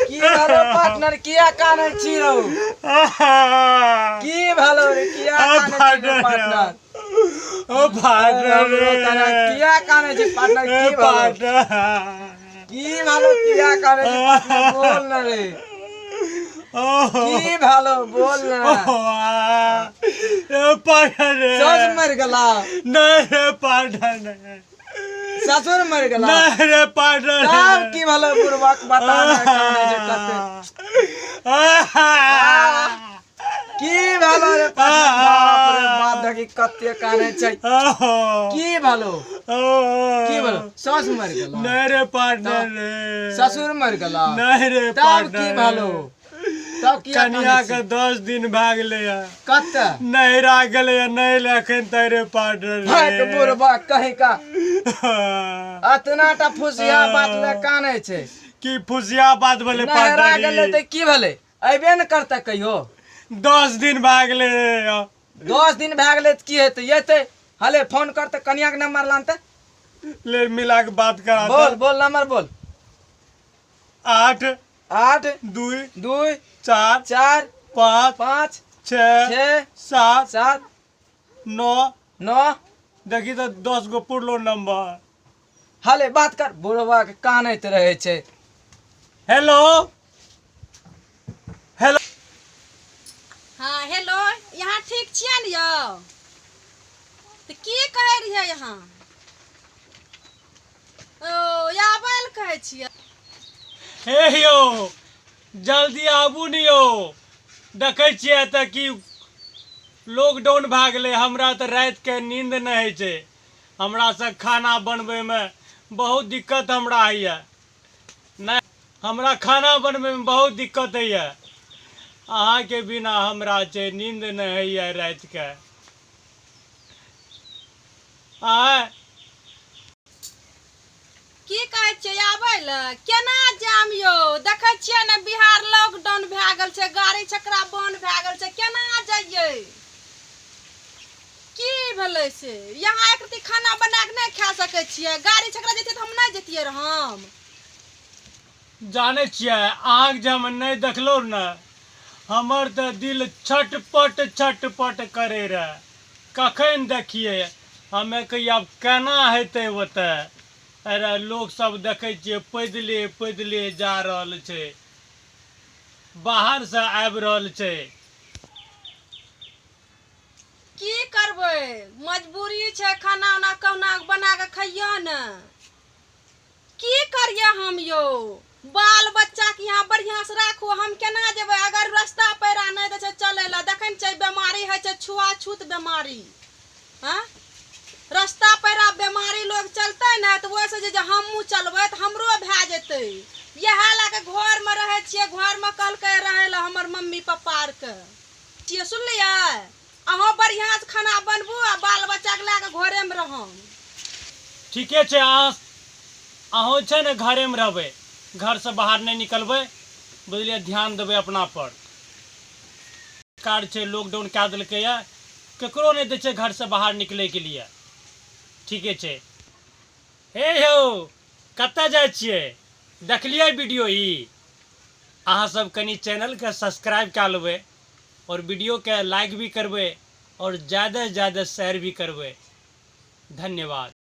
কি ভালো পার্টনার কিয়া কানে ছিড়ো কি ভালো রে কিয়া কানে ছিড়ো পার্টনার ও পার্টনার কিয়া কানে ছি পার্টনার কি ভালো কি ভালো কিয়া কানে ছি পার্টনার বল না রে কি ভালো বল না पार्टनर सस मर गला नहीं रे पार्टनर ससुर मर गला नहीं रे पार्टनर तब की भालो बुरबक बता ना काने जे कते की भालो रे पार्टनर बाप रे बाप देखी कते काने छै की भालो सस मर गला नहीं रे पार्टनर ससुर मर गला नहीं रे तब की भालो तब की कन्या के 10 दिन भाग ले कते नहीं रह गले नहीं लखन तेरे पार्टनर भाग बुरबक कहीं का अतना टा फुसिया बात ले काने छै की फुसिया बात बोले नहरा पार्टनर गेले त की भेले अइबे न करता कहियो 10 दिन भाग ले 10 दिन भए गेले त की हेतै येतै हले फोन करते कन्या के नंबर लानते ले मिला के बात करा बोल बोल नंबर बोल 8 8 2 2 4 4 5 5 6 6 7 7 9 9 देखी तो 10 गो पुरलो नंबर हले बात कर बुढ़वा के कानैत रहे छै हेलो हेलो हाँ हेलो यहाँ ठीक छियै ने यौ तो की कहे रहियै यहाँ ओ आबै लए कहै छियै हे यो जल्दी आबू ने यो देखै छियै त कि लॉकडाउन भए गेलै हमरा त रात के नींद नहीं होइ छै हमरा से खाना बनबै में बहुत दिक्कत हमरा होइए नहीं हमरा खाना बनबै में बहुत दिक्कत होइए अहाँ के बिना हमरा छै नींद नहीं होइए रात के की कहै छियै आबै लए केना जाम यौ देखै छियै ने बिहार लॉकडाउन भए गेल छै गाड़ी छकड़ा बंद भए गेल छै केना जइयै की भेलै से यहाँ एक रत्ती खाना बना के नहीं खा सकै छियै गाड़ी छकड़ा जैतियै तऽ हम नहीं जैतियै रह हम जाने छियै आँख जे हम नहीं देखलो न हमर तो दिल छटपट छटपट करे रहे कखन देखिए हमें कही अब केना हेतै ओतऽ अरे लोग सब देखे छियै पैदले पैदले जा रहल छै बाहर से आबि रहल छै की करबै मजबूरी छै खाना उना कहुना बना के खइयो ने की करिए हम यौ बाल बच्चा के यहाँ बढ़िया से राखू हम केना जेबै अगर रास्ता पैरा नहीं दै छै चलै ला देखै छै बीमारी होइ छै छुआछूत बीमारी हाँ रास्ता पैरा बीमारी लोग चलते ने तो वैसे जे हमहूँ चलबै तो हमरो भए जेतै इएह लए के घर में रहे छियै घर में कहलकै रहे ला हमर मम्मी पापा आर के छियै सुनलियै अहाँ बढ़िया से खाना बनबू आ बाल बच्चा के लए के घरे में रहम ठीके छै अहाँ छै ने घरे में रहबै घर से बाहर नहीं निकलबै बुझलियै ध्यान देबै अपना पर कार्ड छै लॉकडाउन कए देलकै है केकरो नहीं दै छै घर से बाहर निकले के लिए ठीके छै हे यौ कतऽ जाइ छियै देखलियै वीडियो अहाँ सब कनी चैनल के सब्सक्राइब कए लेबै और वीडियो के लाइक भी करबै और ज़्यादा से ज़्यादा शेयर भी करबै धन्यवाद।